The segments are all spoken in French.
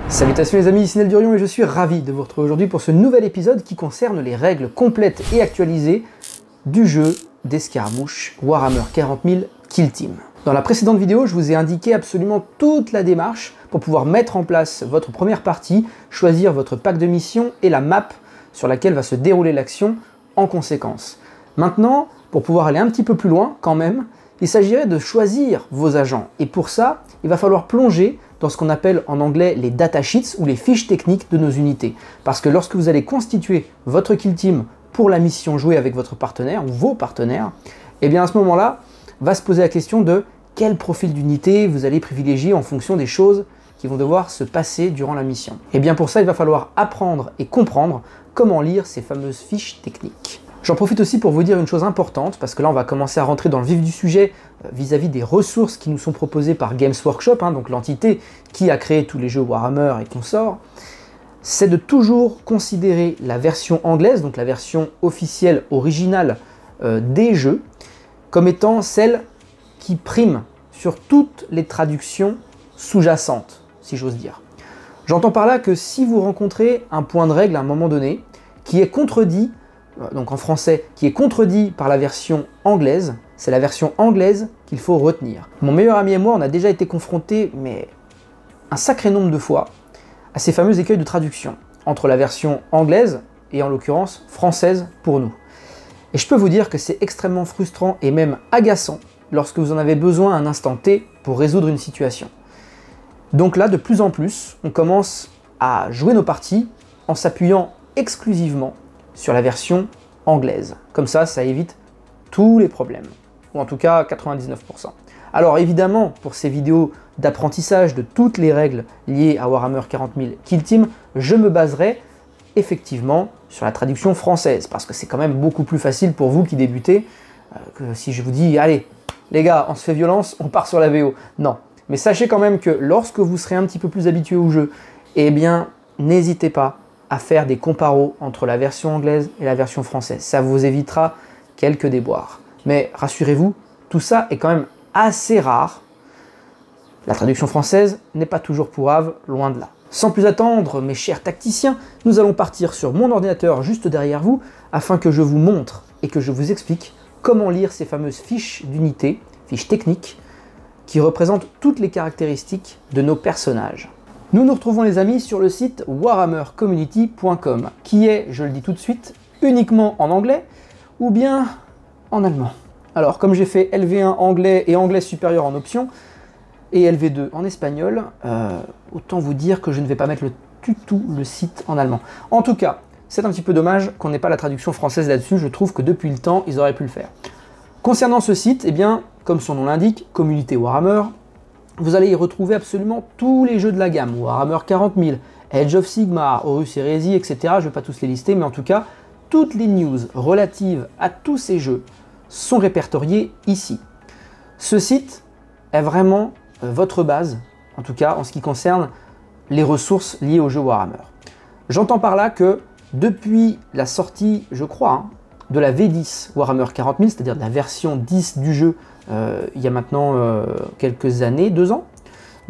Salutations les amis, ici Nel Durion et je suis ravi de vous retrouver aujourd'hui pour ce nouvel épisode qui concerne les règles complètes et actualisées du jeu d'escarmouche Warhammer 40 000 Kill Team. Dans la précédente vidéo, je vous ai indiqué absolument toute la démarche pour pouvoir mettre en place votre première partie, choisir votre pack de mission et la map sur laquelle va se dérouler l'action en conséquence. Maintenant, pour pouvoir aller un petit peu plus loin quand même, il s'agirait de choisir vos agents et pour ça, il va falloir plonger dans ce qu'on appelle en anglais les datasheets ou les fiches techniques de nos unités. Parce que lorsque vous allez constituer votre kill team pour la mission jouée avec votre partenaire ou vos partenaires, et bien à ce moment-là, va se poser la question de quel profil d'unité vous allez privilégier en fonction des choses qui vont devoir se passer durant la mission. Et bien pour ça, il va falloir apprendre et comprendre comment lire ces fameuses fiches techniques. J'en profite aussi pour vous dire une chose importante, parce que là on va commencer à rentrer dans le vif du sujet vis-à-vis des ressources qui nous sont proposées par Games Workshop, donc l'entité qui a créé tous les jeux Warhammer et consorts, c'est de toujours considérer la version anglaise, donc la version officielle originale des jeux, comme étant celle qui prime sur toutes les traductions sous-jacentes, si j'ose dire. J'entends par là que si vous rencontrez un point de règle à un moment donné qui est contredit, donc en français, qui est contredit par la version anglaise, c'est la version anglaise qu'il faut retenir. Mon meilleur ami et moi, on a déjà été confrontés, mais un sacré nombre de fois, à ces fameux écueils de traduction, entre la version anglaise et en l'occurrence française pour nous. Et je peux vous dire que c'est extrêmement frustrant et même agaçant lorsque vous en avez besoin à un instant T pour résoudre une situation. Donc là, de plus en plus, on commence à jouer nos parties en s'appuyant exclusivement sur la version anglaise. Comme ça évite tous les problèmes, ou en tout cas 99%. Alors évidemment, pour ces vidéos d'apprentissage de toutes les règles liées à Warhammer 40 000 Kill Team, je me baserai effectivement sur la traduction française, parce que c'est quand même beaucoup plus facile pour vous qui débutez que si je vous dis « Allez, les gars, on se fait violence, on part sur la VO ». Non, mais sachez quand même que lorsque vous serez un petit peu plus habitué au jeu, eh bien, n'hésitez pas à faire des comparos entre la version anglaise et la version française. Ça vous évitera quelques déboires. Mais rassurez-vous, tout ça est quand même assez rare. La traduction française n'est pas toujours pourrave, loin de là. Sans plus attendre, mes chers tacticiens, nous allons partir sur mon ordinateur juste derrière vous, afin que je vous montre et que je vous explique comment lire ces fameuses fiches d'unité, fiches techniques, qui représentent toutes les caractéristiques de nos personnages. Nous nous retrouvons les amis sur le site warhammercommunity.com qui est, je le dis tout de suite, uniquement en anglais ou bien en allemand. Alors comme j'ai fait LV1 anglais et anglais supérieur en option et LV2 en espagnol, autant vous dire que je ne vais pas mettre le site en allemand. En tout cas, c'est un petit peu dommage qu'on n'ait pas la traduction française là-dessus, je trouve que depuis le temps, ils auraient pu le faire. Concernant ce site, eh bien, comme son nom l'indique, Communauté Warhammer, vous allez y retrouver absolument tous les jeux de la gamme, Warhammer 40 000, Age of Sigmar, Horus Heresy, etc. Je ne vais pas tous les lister, mais en tout cas, toutes les news relatives à tous ces jeux sont répertoriées ici. Ce site est vraiment votre base, en tout cas en ce qui concerne les ressources liées au jeu Warhammer. J'entends par là que depuis la sortie, je crois, de la V10 Warhammer 40 000, c'est-à-dire de la version 10 du jeu, il y a maintenant quelques années, 2 ans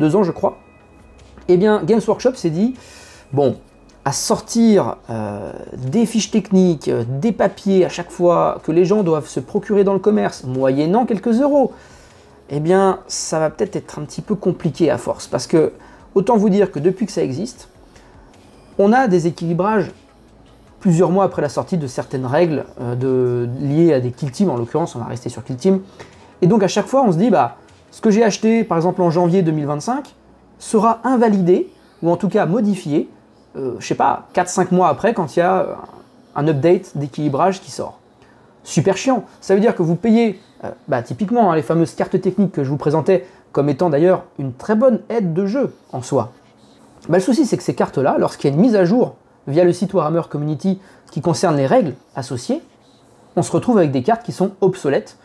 je crois, eh bien Games Workshop s'est dit, bon, à sortir des fiches techniques, des papiers à chaque fois que les gens doivent se procurer dans le commerce, moyennant quelques euros, eh bien ça va peut-être être un petit peu compliqué à force, parce que autant vous dire que depuis que ça existe, on a des équilibrages plusieurs mois après la sortie de certaines règles liées à des kill teams, en l'occurrence on va rester sur kill team, et donc à chaque fois on se dit, bah, ce que j'ai acheté par exemple en janvier 2025 sera invalidé, ou en tout cas modifié, je sais pas, 4-5 mois après quand il y a un update d'équilibrage qui sort. Super chiant, ça veut dire que vous payez, typiquement les fameuses cartes techniques que je vous présentais comme étant d'ailleurs une très bonne aide de jeu en soi. Le souci c'est que ces cartes-là, lorsqu'il y a une mise à jour via le site Warhammer Community qui concerne les règles associées, on se retrouve avec des cartes qui sont obsolètes.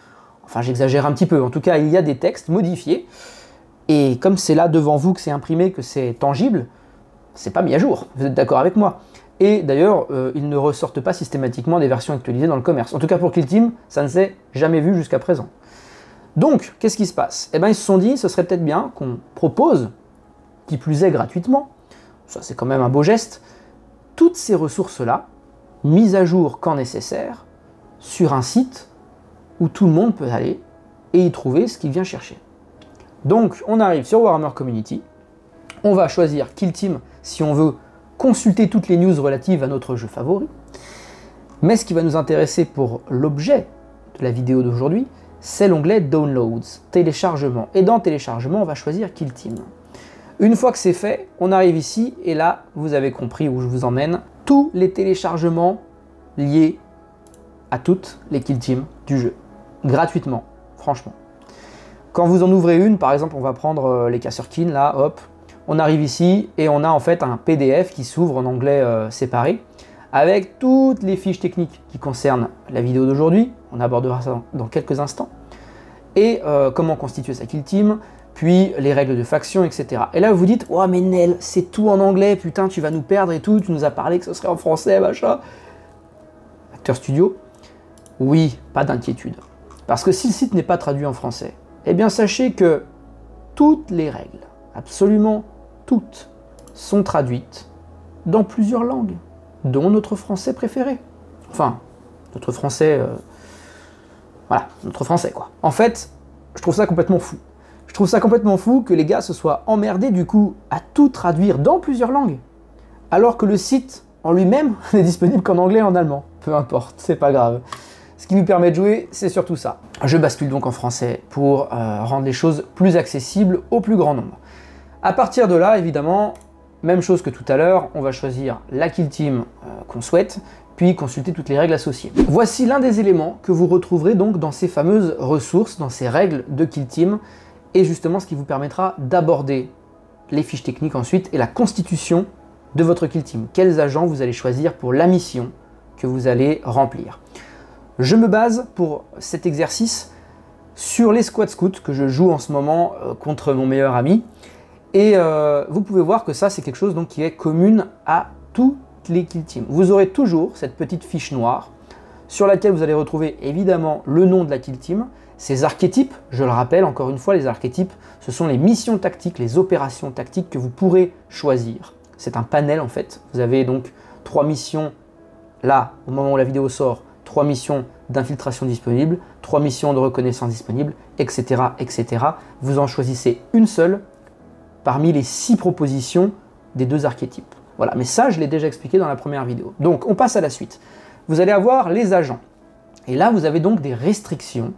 Enfin, j'exagère un petit peu. En tout cas, il y a des textes modifiés. Et comme c'est là devant vous que c'est imprimé, que c'est tangible, c'est pas mis à jour. Vous êtes d'accord avec moi? Et d'ailleurs, ils ne ressortent pas systématiquement des versions actualisées dans le commerce. En tout cas, pour Kill Team, ça ne s'est jamais vu jusqu'à présent. Donc, qu'est-ce qui se passe? Eh bien, ils se sont dit, ce serait peut-être bien qu'on propose, qui plus est gratuitement, ça c'est quand même un beau geste, toutes ces ressources-là, mises à jour quand nécessaire, sur un site où tout le monde peut aller et y trouver ce qu'il vient chercher. Donc on arrive sur Warhammer Community, on va choisir Kill Team si on veut consulter toutes les news relatives à notre jeu favori. Mais ce qui va nous intéresser pour l'objet de la vidéo d'aujourd'hui, c'est l'onglet Downloads, téléchargement. Et dans téléchargement, on va choisir Kill Team. Une fois que c'est fait, on arrive ici et là, vous avez compris où je vous emmène, tous les téléchargements liés à toutes les Kill Team du jeu, gratuitement, franchement. Quand vous en ouvrez une, par exemple, on va prendre les Kasrkin, là, hop, on arrive ici et on a en fait un PDF qui s'ouvre en anglais séparé, avec toutes les fiches techniques qui concernent la vidéo d'aujourd'hui, on abordera ça dans quelques instants, et comment constituer sa Kill Team, puis les règles de faction, etc. Et là vous dites, oh mais Nel, c'est tout en anglais, putain tu vas nous perdre et tout, tu nous as parlé que ce serait en français, machin. Acteur Studio, oui, pas d'inquiétude. Parce que si le site n'est pas traduit en français, eh bien sachez que toutes les règles, absolument toutes, sont traduites dans plusieurs langues, dont notre français préféré. Enfin, notre français... voilà, notre français, quoi. En fait, je trouve ça complètement fou. Je trouve ça complètement fou que les gars se soient emmerdés, du coup, à tout traduire dans plusieurs langues, alors que le site, en lui-même, n'est disponible qu'en anglais et en allemand. Peu importe, c'est pas grave. Ce qui nous permet de jouer, c'est surtout ça. Je bascule donc en français pour rendre les choses plus accessibles au plus grand nombre. À partir de là, évidemment, même chose que tout à l'heure, on va choisir la Kill Team qu'on souhaite, puis consulter toutes les règles associées. Voici l'un des éléments que vous retrouverez donc dans ces fameuses ressources, dans ces règles de Kill Team, et justement ce qui vous permettra d'aborder les fiches techniques ensuite et la constitution de votre Kill Team. Quels agents vous allez choisir pour la mission que vous allez remplir. Je me base pour cet exercice sur les Squad Scouts que je joue en ce moment contre mon meilleur ami. Et vous pouvez voir que ça, c'est quelque chose donc, qui est commune à toutes les Kill Teams. Vous aurez toujours cette petite fiche noire sur laquelle vous allez retrouver évidemment le nom de la Kill Team, ses archétypes, je le rappelle encore une fois, les archétypes, ce sont les missions tactiques, les opérations tactiques que vous pourrez choisir. C'est un panel en fait. Vous avez donc 3 missions, là, au moment où la vidéo sort, 3 missions d'infiltration disponibles, 3 missions de reconnaissance disponibles, etc., etc. Vous en choisissez une seule parmi les 6 propositions des 2 archétypes. Voilà, mais ça, je l'ai déjà expliqué dans la première vidéo. Donc, on passe à la suite. Vous allez avoir les agents. Et là, vous avez donc des restrictions,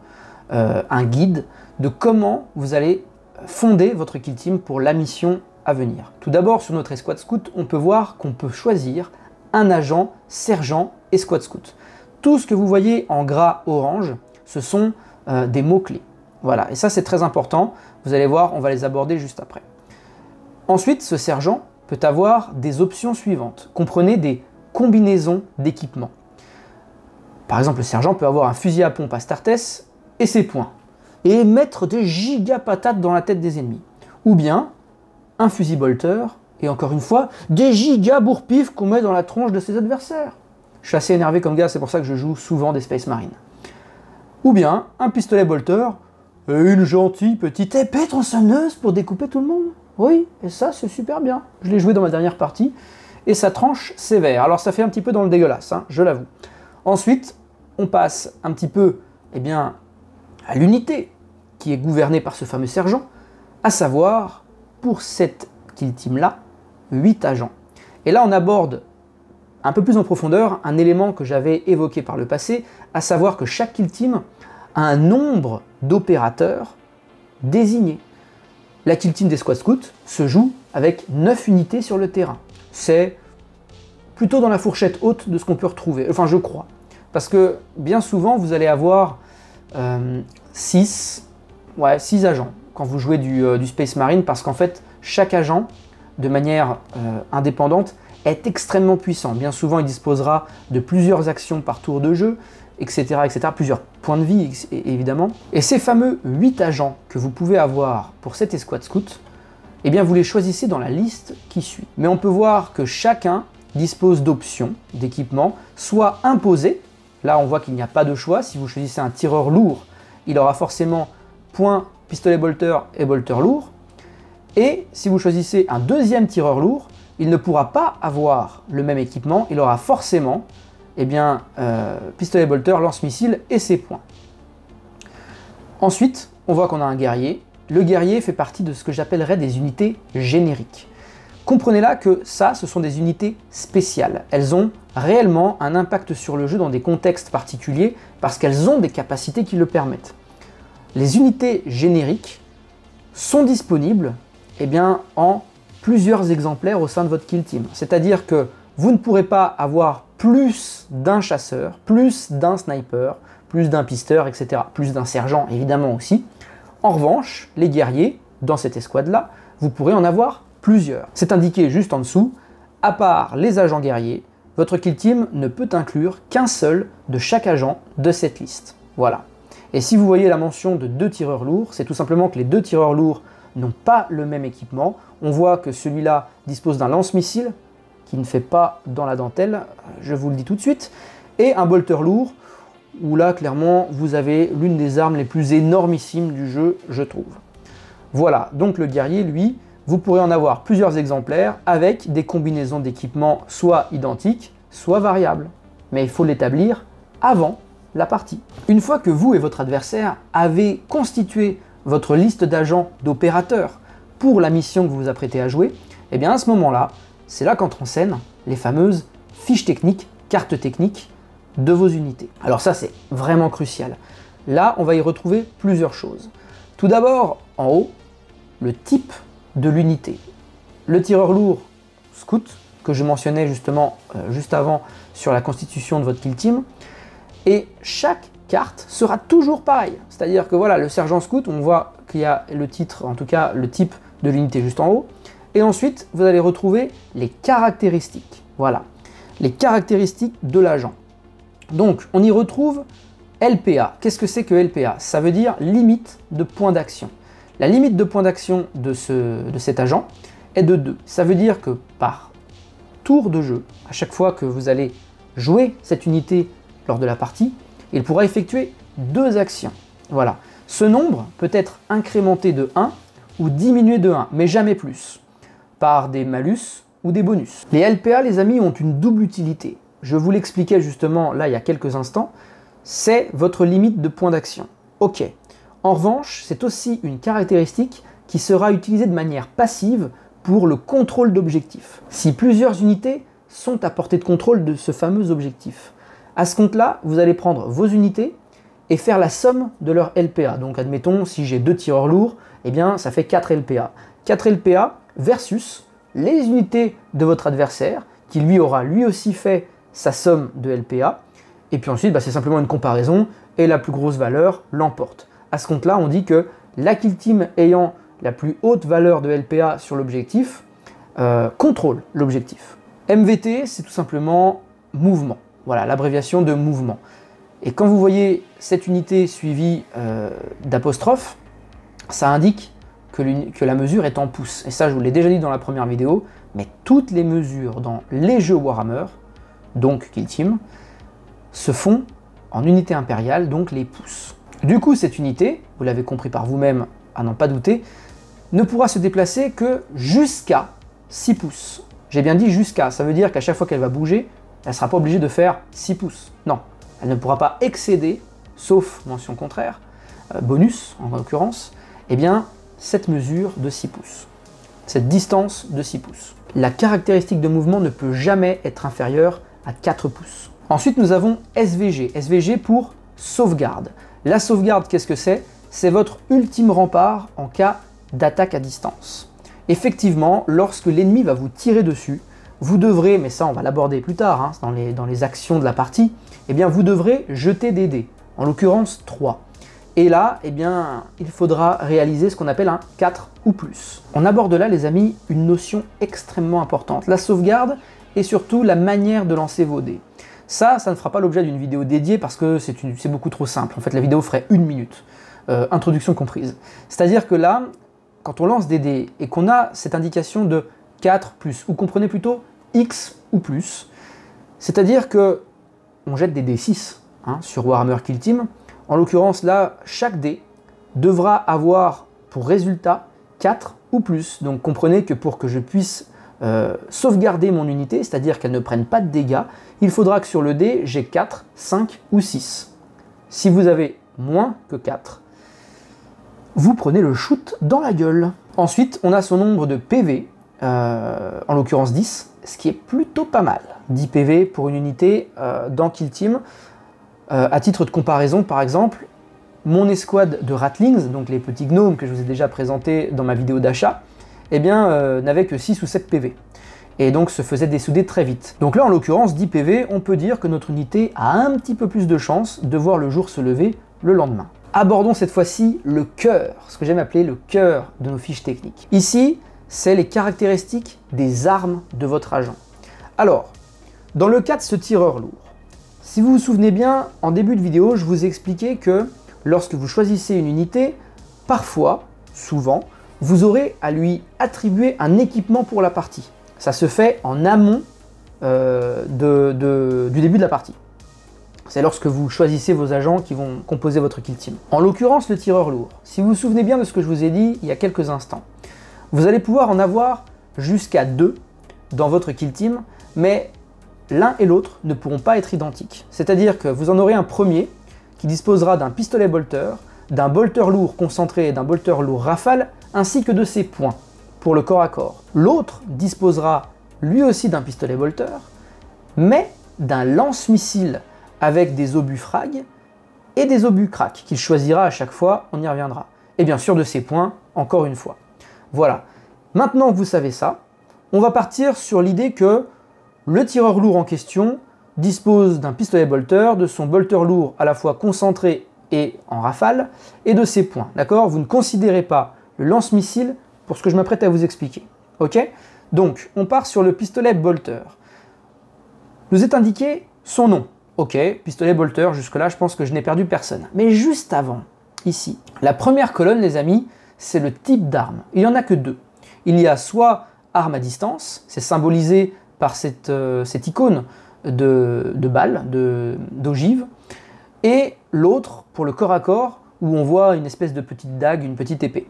un guide de comment vous allez fonder votre Kill Team pour la mission à venir. Tout d'abord, sur notre Squad Scout, on peut voir qu'on peut choisir un agent, sergent et Squad Scout. Tout ce que vous voyez en gras orange, ce sont des mots-clés. Voilà, et ça, c'est très important. Vous allez voir, on va les aborder juste après. Ensuite, ce sergent peut avoir des options suivantes. Comprenez des combinaisons d'équipements. Par exemple, le sergent peut avoir un fusil à pompe Astartes et ses poings, et mettre des giga patates dans la tête des ennemis. Ou bien, un fusil bolter, et encore une fois, des giga bourre-pif qu'on met dans la tronche de ses adversaires. Je suis assez énervé comme gars, c'est pour ça que je joue souvent des Space Marines. Ou bien, un pistolet bolter, et une gentille petite épée tronçonneuse pour découper tout le monde. Oui, et ça c'est super bien. Je l'ai joué dans ma dernière partie, et ça tranche sévère. Alors ça fait un petit peu dans le dégueulasse, hein, je l'avoue. Ensuite, on passe un petit peu eh bien, à l'unité qui est gouvernée par ce fameux sergent, à savoir, pour cette Kill Team-là, 8 agents. Et là, on aborde un peu plus en profondeur un élément que j'avais évoqué par le passé, à savoir que chaque Kill Team a un nombre d'opérateurs désignés. La Kill Team des Squad Scouts se joue avec 9 unités sur le terrain. C'est plutôt dans la fourchette haute de ce qu'on peut retrouver, enfin je crois. Parce que bien souvent, vous allez avoir 6 agents quand vous jouez du Space Marine, parce qu'en fait, chaque agent, de manière indépendante, est extrêmement puissant. Bien souvent, il disposera de plusieurs actions par tour de jeu, etc., etc., plusieurs points de vie, évidemment. Et ces fameux 8 agents que vous pouvez avoir pour cette escouade scout, eh bien, vous les choisissez dans la liste qui suit. Mais on peut voir que chacun dispose d'options, d'équipements, soit imposées. Là, on voit qu'il n'y a pas de choix. Si vous choisissez un tireur lourd, il aura forcément point, pistolet bolter et bolter lourd. Et si vous choisissez un deuxième tireur lourd, il ne pourra pas avoir le même équipement, il aura forcément pistolet bolter, lance-missile et ses points. Ensuite, on voit qu'on a un guerrier. Le guerrier fait partie de ce que j'appellerais des unités génériques. Comprenez là que ça, ce sont des unités spéciales. Elles ont réellement un impact sur le jeu dans des contextes particuliers parce qu'elles ont des capacités qui le permettent. Les unités génériques sont disponibles en plusieurs exemplaires au sein de votre kill team. C'est-à-dire que vous ne pourrez pas avoir plus d'un chasseur, plus d'un sniper, plus d'un pisteur, etc. Plus d'un sergent, évidemment aussi. En revanche, les guerriers, dans cette escouade-là, vous pourrez en avoir plusieurs. C'est indiqué juste en dessous, à part les agents guerriers, votre kill team ne peut inclure qu'un seul de chaque agent de cette liste. Voilà. Et si vous voyez la mention de 2 tireurs lourds, c'est tout simplement que les 2 tireurs lourds n'ont pas le même équipement. On voit que celui-là dispose d'un lance-missile, qui ne fait pas dans la dentelle, je vous le dis tout de suite, et un bolter lourd, où là, clairement, vous avez l'une des armes les plus énormissimes du jeu, je trouve. Voilà, donc le guerrier, lui, vous pourrez en avoir plusieurs exemplaires avec des combinaisons d'équipements soit identiques, soit variables. Mais il faut l'établir avant la partie. Une fois que vous et votre adversaire avez constitué votre liste d'agents, d'opérateurs pour la mission que vous vous apprêtez à jouer, et bien à ce moment-là, c'est là qu'entrent en scène les fameuses fiches techniques, cartes techniques de vos unités. Alors ça, c'est vraiment crucial. Là, on va y retrouver plusieurs choses. Tout d'abord, en haut, le type de l'unité. Le tireur lourd scout, que je mentionnais justement juste avant sur la constitution de votre kill team, et chaque carte sera toujours pareille. C'est-à-dire que voilà, le sergent scout, on voit qu'il y a le titre, en tout cas le type de l'unité juste en haut, et ensuite vous allez retrouver les caractéristiques. Voilà, les caractéristiques de l'agent. Donc on y retrouve LPA. Qu'est-ce que c'est que LPA? Ça veut dire limite de points d'action. La limite de points d'action de cet agent est de 2. Ça veut dire que par tour de jeu, à chaque fois que vous allez jouer cette unité lors de la partie, il pourra effectuer 2 actions. Voilà. Ce nombre peut être incrémenté de 1 ou diminué de 1, mais jamais plus, par des malus ou des bonus. Les LPA, les amis, ont une double utilité. Je vous l'expliquais justement là il y a quelques instants, c'est votre limite de points d'action. Ok. En revanche, c'est aussi une caractéristique qui sera utilisée de manière passive pour le contrôle d'objectifs. Si plusieurs unités sont à portée de contrôle de ce fameux objectif, à ce compte-là, vous allez prendre vos unités et faire la somme de leur LPA. Donc admettons, si j'ai 2 tireurs lourds, eh bien ça fait 4 LPA. 4 LPA versus les unités de votre adversaire, qui lui aura lui aussi fait sa somme de LPA. Et puis ensuite, c'est simplement une comparaison, et la plus grosse valeur l'emporte. À ce compte-là, on dit que la kill team ayant la plus haute valeur de LPA sur l'objectif contrôle l'objectif. MVT, c'est tout simplement mouvement. Voilà, l'abréviation de mouvement. Et quand vous voyez cette unité suivie d'apostrophe, ça indique que la mesure est en pouces. Et ça, je vous l'ai déjà dit dans la première vidéo, mais toutes les mesures dans les jeux Warhammer, donc Kill Team, se font en unité impériale, donc les pouces. Du coup, cette unité, vous l'avez compris par vous-même, à n'en pas douter, ne pourra se déplacer que jusqu'à 6 pouces. J'ai bien dit jusqu'à, ça veut dire qu'à chaque fois qu'elle va bouger, elle ne sera pas obligée de faire 6 pouces. Non, elle ne pourra pas excéder, sauf mention contraire, bonus en l'occurrence, eh bien, cette mesure de 6 pouces. Cette distance de 6 pouces. La caractéristique de mouvement ne peut jamais être inférieure à 4 pouces. Ensuite, nous avons SVG. SVG pour sauvegarde. La sauvegarde, qu'est-ce que c'est? C'est votre ultime rempart en cas d'attaque à distance. Effectivement, lorsque l'ennemi va vous tirer dessus, vous devrez, mais ça on va l'aborder plus tard, dans les actions de la partie, eh bien vous devrez jeter des dés, en l'occurrence 3. Et là, eh bien, il faudra réaliser ce qu'on appelle un 4 ou plus. On aborde là, les amis, une notion extrêmement importante, la sauvegarde et surtout la manière de lancer vos dés. Ça ne fera pas l'objet d'une vidéo dédiée parce que c'est beaucoup trop simple. En fait, la vidéo ferait 1 minute, introduction comprise. C'est-à-dire que là, quand on lance des dés et qu'on a cette indication de 4 plus, ou comprenez plutôt X ou plus, c'est-à-dire que on jette des dés 6 sur Warhammer Kill Team. En l'occurrence, là, chaque dé devra avoir pour résultat 4 ou plus. Donc comprenez que pour que je puisse sauvegarder mon unité, c'est-à-dire qu'elle ne prenne pas de dégâts, il faudra que sur le dé, j'ai 4, 5 ou 6. Si vous avez moins que 4, vous prenez le shoot dans la gueule. Ensuite, on a son nombre de PV, en l'occurrence 10, ce qui est plutôt pas mal. 10 PV pour une unité dans Kill Team. À titre de comparaison, par exemple, mon escouade de Ratlings, donc les petits gnomes que je vous ai déjà présentés dans ma vidéo d'achat, eh bien, n'avait que 6 ou 7 PV. Et donc se faisait dessouder très vite. Donc là, en l'occurrence, 10 PV, on peut dire que notre unité a un petit peu plus de chance de voir le jour se lever le lendemain. Abordons cette fois-ci le cœur, ce que j'aime appeler le cœur de nos fiches techniques. Ici, c'est les caractéristiques des armes de votre agent. Alors, dans le cas de ce tireur lourd, si vous vous souvenez bien, en début de vidéo, je vous ai expliqué que lorsque vous choisissez une unité, parfois, souvent, vous aurez à lui attribuer un équipement pour la partie. Ça se fait en amont du début de la partie. C'est lorsque vous choisissez vos agents qui vont composer votre kill team. En l'occurrence, le tireur lourd. Si vous vous souvenez bien de ce que je vous ai dit il y a quelques instants, vous allez pouvoir en avoir jusqu'à 2 dans votre kill team, mais l'un et l'autre ne pourront pas être identiques. C'est-à-dire que vous en aurez un premier qui disposera d'un pistolet bolter, d'un bolter lourd concentré et d'un bolter lourd rafale, ainsi que de ses points pour le corps à corps. L'autre disposera lui aussi d'un pistolet bolter, mais d'un lance-missile avec des obus frag et des obus crack qu'il choisira à chaque fois, on y reviendra. Et bien sûr de ses points, encore une fois. Voilà. Maintenant que vous savez ça, on va partir sur l'idée que le tireur lourd en question dispose d'un pistolet bolter, de son bolter lourd à la fois concentré et en rafale, et de ses points. D'accord? Vous ne considérez pas le lance-missile pour ce que je m'apprête à vous expliquer. Ok? Donc, on part sur le pistolet bolter. Nous est indiqué son nom. Ok, pistolet bolter, jusque-là, je pense que je n'ai perdu personne. Mais juste avant, ici, la première colonne, les amis, c'est le type d'arme. Il n'y en a que 2. Il y a soit arme à distance, c'est symbolisé par cette icône de balle, d'ogive, et l'autre pour le corps à corps, où on voit une espèce de petite dague, une petite épée.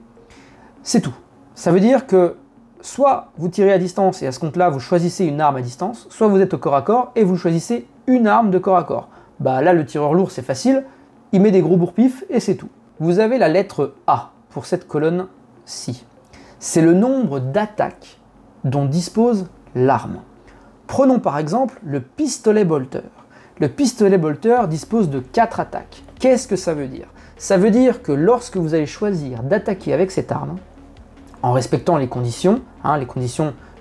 C'est tout. Ça veut dire que soit vous tirez à distance et à ce compte-là, vous choisissez une arme à distance, soit vous êtes au corps à corps et vous choisissez une arme de corps à corps. Bah là, le tireur lourd, c'est facile, il met des gros bourre-pif et c'est tout. Vous avez la lettre A pour cette colonne-ci. C'est le nombre d'attaques dont dispose l'arme. Prenons par exemple le pistolet bolter. Le pistolet bolter dispose de 4 attaques. Qu'est-ce que ça veut dire? Ça veut dire que lorsque vous allez choisir d'attaquer avec cette arme, en respectant les conditions,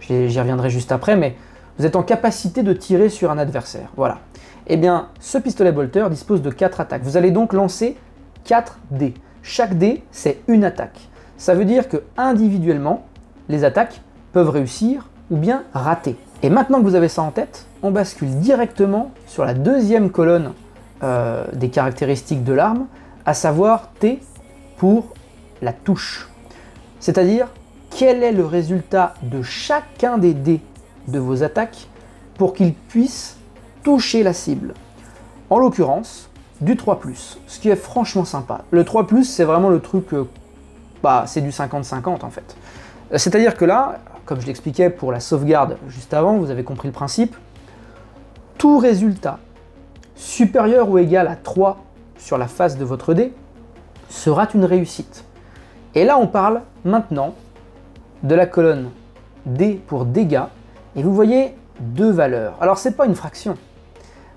j'y reviendrai juste après, mais vous êtes en capacité de tirer sur un adversaire. Voilà. Eh bien, ce pistolet bolter dispose de 4 attaques. Vous allez donc lancer 4 dés. Chaque dé, c'est une attaque. Ça veut dire que individuellement, les attaques peuvent réussir ou bien rater. Et maintenant que vous avez ça en tête, on bascule directement sur la deuxième colonne des caractéristiques de l'arme, à savoir T pour la touche. C'est-à-dire, quel est le résultat de chacun des dés de vos attaques pour qu'ils puissent toucher la cible. En l'occurrence, du 3+, ce qui est franchement sympa. Le 3+, c'est vraiment le truc, c'est du 50-50 en fait. C'est-à-dire que là, comme je l'expliquais pour la sauvegarde juste avant, vous avez compris le principe, tout résultat supérieur ou égal à 3 sur la face de votre dé sera une réussite. Et là, on parle maintenant de la colonne D pour dégâts, et vous voyez 2 valeurs. Alors, c'est pas une fraction,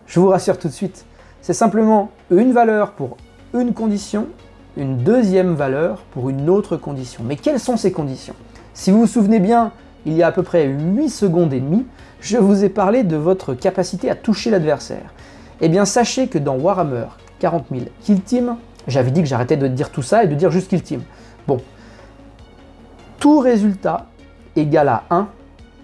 je vous rassure tout de suite, c'est simplement une valeur pour une condition, une deuxième valeur pour une autre condition. Mais quelles sont ces conditions? Si vous vous souvenez bien, il y a à peu près 8 secondes et demie, je vous ai parlé de votre capacité à toucher l'adversaire. Eh bien, sachez que dans Warhammer 40 000 Kill Team, j'avais dit que j'arrêtais de dire tout ça et de dire juste Kill Team. Bon, tout résultat égal à 1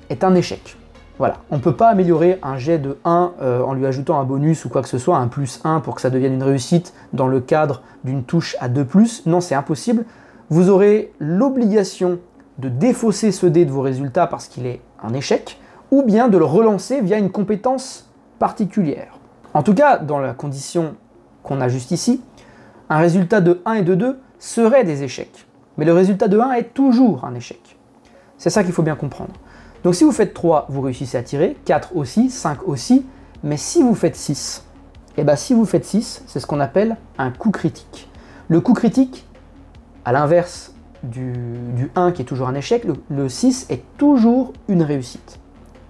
est un échec. Voilà, on ne peut pas améliorer un jet de 1 en lui ajoutant un bonus ou quoi que ce soit, un +1 pour que ça devienne une réussite dans le cadre d'une touche à 2+. Non, c'est impossible. Vous aurez l'obligation de défausser ce dé de vos résultats parce qu'il est un échec, ou bien de le relancer via une compétence particulière. En tout cas, dans la condition qu'on a juste ici, un résultat de 1 et de 2 serait des échecs. Mais le résultat de 1 est toujours un échec. C'est ça qu'il faut bien comprendre. Donc si vous faites 3, vous réussissez à tirer, 4 aussi, 5 aussi, mais si vous faites 6, et bien si vous faites 6, c'est ce qu'on appelle un coup critique. Le coup critique, à l'inverse du 1 qui est toujours un échec, le 6 est toujours une réussite.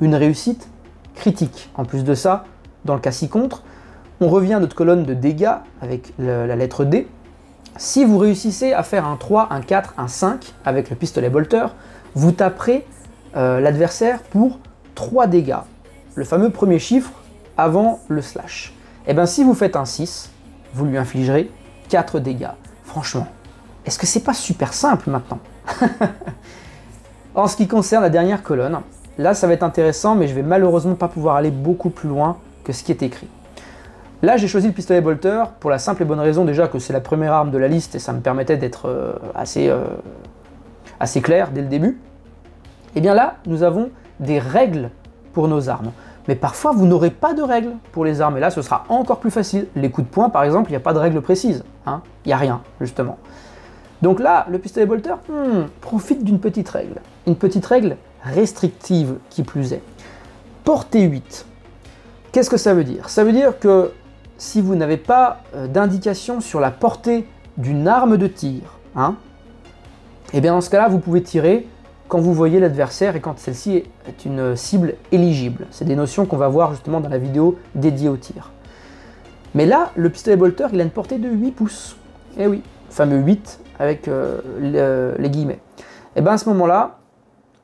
Une réussite critique. En plus de ça, dans le cas ci-contre, on revient à notre colonne de dégâts avec la lettre D. Si vous réussissez à faire un 3, un 4, un 5 avec le pistolet bolter, vous taperez l'adversaire pour 3 dégâts. Le fameux premier chiffre avant le slash. Et bien si vous faites un 6, vous lui infligerez 4 dégâts. Franchement, est-ce que c'est pas super simple maintenant? En ce qui concerne la dernière colonne, là ça va être intéressant, mais je vais malheureusement pas pouvoir aller beaucoup plus loin que ce qui est écrit. Là j'ai choisi le pistolet bolter pour la simple et bonne raison déjà que c'est la première arme de la liste et ça me permettait d'être assez clair dès le début. Et bien là, nous avons des règles pour nos armes. Mais parfois, vous n'aurez pas de règles pour les armes. Et là, ce sera encore plus facile. Les coups de poing, par exemple, il n'y a pas de règle précise. Il n'y a rien, justement. Donc là, le pistolet bolter profite d'une petite règle. Une petite règle restrictive, qui plus est. Portée 8. Qu'est-ce que ça veut dire? Ça veut dire que si vous n'avez pas d'indication sur la portée d'une arme de tir, et bien dans ce cas-là, vous pouvez tirer quand vous voyez l'adversaire et quand celle-ci est une cible éligible. C'est des notions qu'on va voir justement dans la vidéo dédiée au tir. Mais là, le pistolet bolter, il a une portée de 8 pouces. Et oui, fameux 8 avec les guillemets. Et bien à ce moment-là,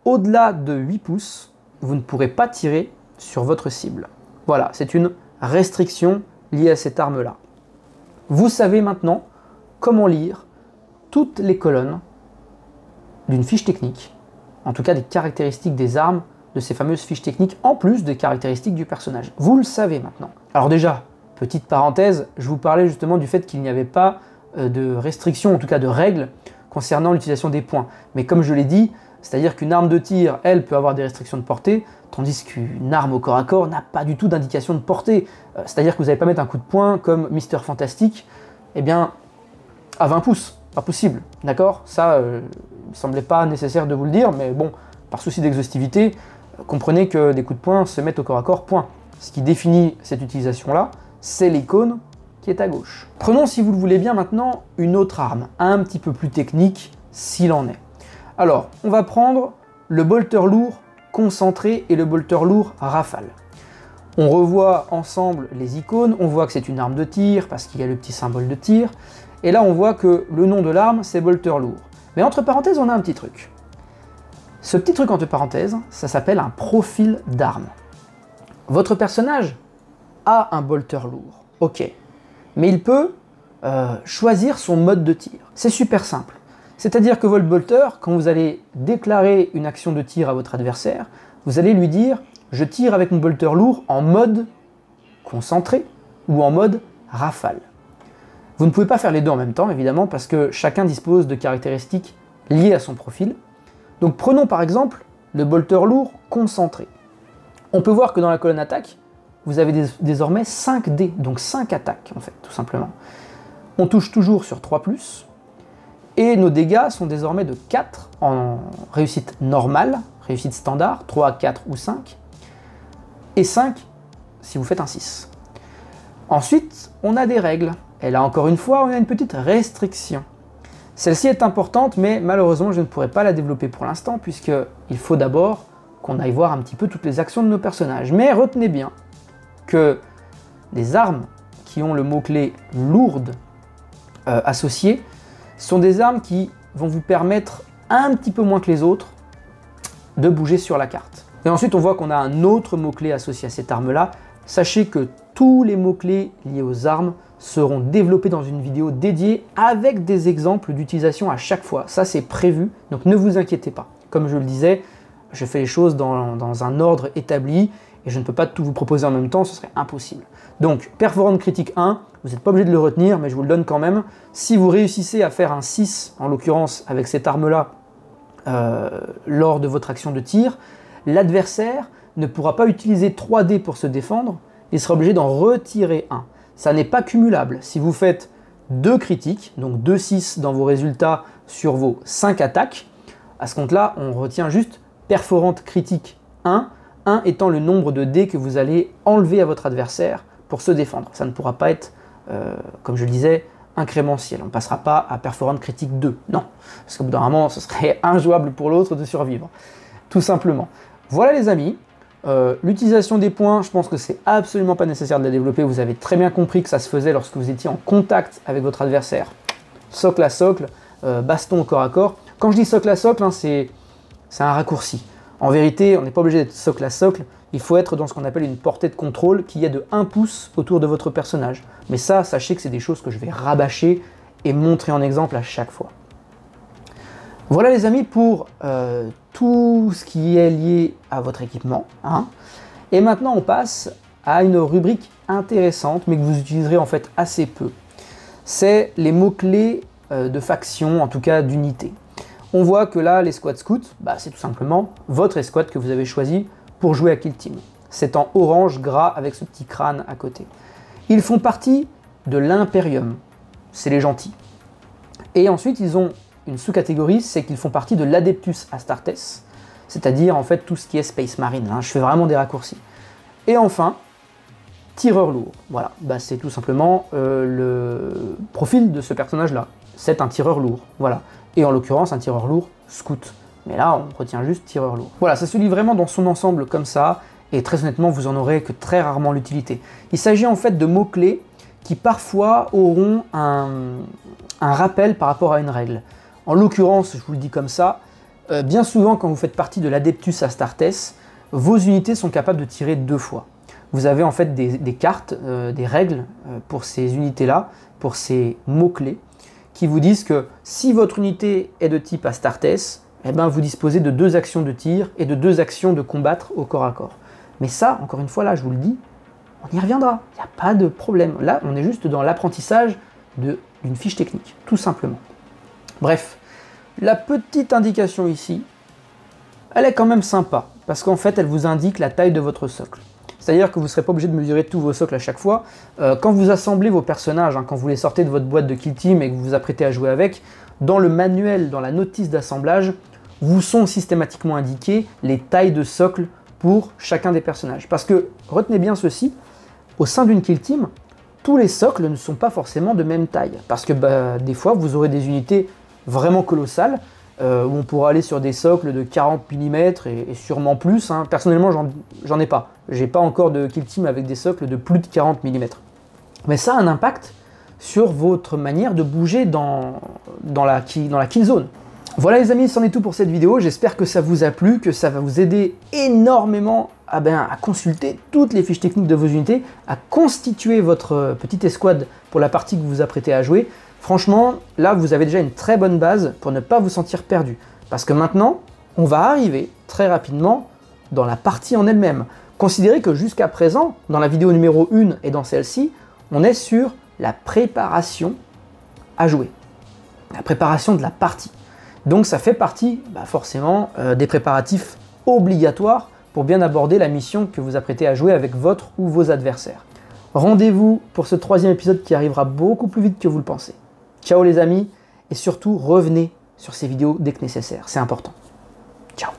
au-delà de 8 pouces, vous ne pourrez pas tirer sur votre cible. Voilà, c'est une restriction liée à cette arme-là. Vous savez maintenant comment lire toutes les colonnes d'une fiche technique, en tout cas des caractéristiques des armes de ces fameuses fiches techniques, en plus des caractéristiques du personnage. Vous le savez maintenant. Alors déjà, petite parenthèse, je vous parlais justement du fait qu'il n'y avait pas de restrictions, en tout cas de règles, concernant l'utilisation des points. Mais comme je l'ai dit, c'est-à-dire qu'une arme de tir, elle, peut avoir des restrictions de portée, tandis qu'une arme au corps à corps n'a pas du tout d'indication de portée. C'est-à-dire que vous n'allez pas mettre un coup de poing comme Mister Fantastic, eh bien, à 20 pouces. Pas possible, d'accord? Ça, il ne me semblait pas nécessaire de vous le dire, mais bon, par souci d'exhaustivité, comprenez que des coups de poing se mettent au corps à corps, point. Ce qui définit cette utilisation-là, c'est l'icône qui est à gauche. Prenons, si vous le voulez bien maintenant, une autre arme, un petit peu plus technique, s'il en est. Alors, on va prendre le bolter lourd concentré et le bolter lourd rafale. On revoit ensemble les icônes, on voit que c'est une arme de tir, parce qu'il y a le petit symbole de tir, et là on voit que le nom de l'arme c'est bolter lourd. Mais entre parenthèses on a un petit truc. Ce petit truc entre parenthèses, ça s'appelle un profil d'arme. Votre personnage a un bolter lourd, ok. Mais il peut choisir son mode de tir. C'est super simple. C'est-à-dire que votre bolter, quand vous allez déclarer une action de tir à votre adversaire, vous allez lui dire « je tire avec mon bolter lourd en mode concentré ou en mode rafale ». Vous ne pouvez pas faire les deux en même temps, évidemment, parce que chacun dispose de caractéristiques liées à son profil. Donc prenons par exemple le bolter lourd concentré. On peut voir que dans la colonne attaque, vous avez désormais 5 dés, donc 5 attaques en fait, tout simplement. On touche toujours sur 3+, et nos dégâts sont désormais de 4 en réussite normale, réussite standard, 3, 4 ou 5, et 5 si vous faites un 6. Ensuite, on a des règles. Et là, encore une fois, on a une petite restriction. Celle-ci est importante, mais malheureusement, je ne pourrai pas la développer pour l'instant, puisqu'il faut d'abord qu'on aille voir un petit peu toutes les actions de nos personnages. Mais retenez bien que les armes qui ont le mot-clé « lourde » associé sont des armes qui vont vous permettre, un petit peu moins que les autres, de bouger sur la carte. Et ensuite, on voit qu'on a un autre mot-clé associé à cette arme-là. Sachez que tous les mots-clés liés aux armes seront développés dans une vidéo dédiée avec des exemples d'utilisation à chaque fois. Ça, c'est prévu, donc ne vous inquiétez pas. Comme je le disais, je fais les choses dans un ordre établi et je ne peux pas tout vous proposer en même temps, ce serait impossible. Donc, perforante critique 1, vous n'êtes pas obligé de le retenir, mais je vous le donne quand même. Si vous réussissez à faire un 6, en l'occurrence avec cette arme-là, lors de votre action de tir, l'adversaire ne pourra pas utiliser 3 dés pour se défendre, il sera obligé d'en retirer 1. Ça n'est pas cumulable. Si vous faites 2 critiques, donc 2 6 dans vos résultats sur vos 5 attaques, à ce compte-là, on retient juste perforante critique 1, 1 étant le nombre de dés que vous allez enlever à votre adversaire pour se défendre. Ça ne pourra pas être, comme je le disais, incrémentiel. On ne passera pas à perforante critique 2, non. Parce qu'au bout d'un moment, ce serait injouable pour l'autre de survivre, tout simplement. Voilà les amis, l'utilisation des points, je pense que c'est absolument pas nécessaire de la développer. Vous avez très bien compris que ça se faisait lorsque vous étiez en contact avec votre adversaire. Socle à socle, baston au corps à corps. Quand je dis socle à socle, hein, c'est un raccourci. En vérité, on n'est pas obligé d'être socle à socle, il faut être dans ce qu'on appelle une portée de contrôle qui est de 1 pouce autour de votre personnage. Mais ça, sachez que c'est des choses que je vais rabâcher et montrer en exemple à chaque fois. Voilà les amis pour tout ce qui est lié à votre équipement, hein. Et maintenant on passe à une rubrique intéressante mais que vous utiliserez en fait assez peu. C'est les mots-clés de faction, en tout cas d'unité. On voit que là l'escouade scout, c'est tout simplement votre escouade que vous avez choisi pour jouer à Kill Team. C'est en orange gras avec ce petit crâne à côté. Ils font partie de l'Imperium, c'est les gentils. Et ensuite ils ont une sous-catégorie, c'est qu'ils font partie de l'Adeptus Astartes, c'est-à-dire en fait tout ce qui est Space Marine, hein. Je fais vraiment des raccourcis. Et enfin, tireur lourd. Voilà, c'est tout simplement le profil de ce personnage-là. C'est un tireur lourd, voilà. Et en l'occurrence, un tireur lourd scout. Mais là, on retient juste tireur lourd. Voilà, ça se lit vraiment dans son ensemble comme ça, et très honnêtement, vous en aurez que très rarement l'utilité. Il s'agit en fait de mots-clés qui parfois auront un rappel par rapport à une règle. En l'occurrence, je vous le dis comme ça, bien souvent quand vous faites partie de l'Adeptus Astartes, vos unités sont capables de tirer 2 fois. Vous avez en fait des cartes, des règles pour ces unités-là, pour ces mots-clés, qui vous disent que si votre unité est de type Astartes, eh ben vous disposez de 2 actions de tir et de 2 actions de combattre au corps à corps. Mais ça, encore une fois, là, je vous le dis, on y reviendra, il n'y a pas de problème. Là, on est juste dans l'apprentissage d'une fiche technique, tout simplement. Bref, la petite indication ici, elle est quand même sympa, parce qu'en fait, elle vous indique la taille de votre socle. C'est-à-dire que vous ne serez pas obligé de mesurer tous vos socles à chaque fois. Quand vous assemblez vos personnages, hein, quand vous les sortez de votre boîte de Kill Team et que vous vous apprêtez à jouer avec, dans le manuel, dans la notice d'assemblage, vous sont systématiquement indiquées les tailles de socle pour chacun des personnages. Parce que, retenez bien ceci, au sein d'une Kill Team, tous les socles ne sont pas forcément de même taille. Parce que des fois, vous aurez des unités vraiment colossales, où on pourra aller sur des socles de 40 mm et sûrement plus. Hein. Personnellement, j'en ai pas. J'ai pas encore de Kill Team avec des socles de plus de 40 mm. Mais ça a un impact sur votre manière de bouger dans la kill zone. Voilà les amis, c'en est tout pour cette vidéo. J'espère que ça vous a plu, que ça va vous aider énormément à consulter toutes les fiches techniques de vos unités, à constituer votre petite escouade pour la partie que vous vous apprêtez à jouer. Franchement, là, vous avez déjà une très bonne base pour ne pas vous sentir perdu. Parce que maintenant, on va arriver très rapidement dans la partie en elle-même. Considérez que jusqu'à présent, dans la vidéo numéro 1 et dans celle-ci, on est sur la préparation à jouer. La préparation de la partie. Donc ça fait partie, forcément, des préparatifs obligatoires pour bien aborder la mission que vous apprêtez à jouer avec votre ou vos adversaires. Rendez-vous pour ce 3e épisode qui arrivera beaucoup plus vite que vous le pensez. Ciao les amis, et surtout revenez sur ces vidéos dès que nécessaire, c'est important. Ciao.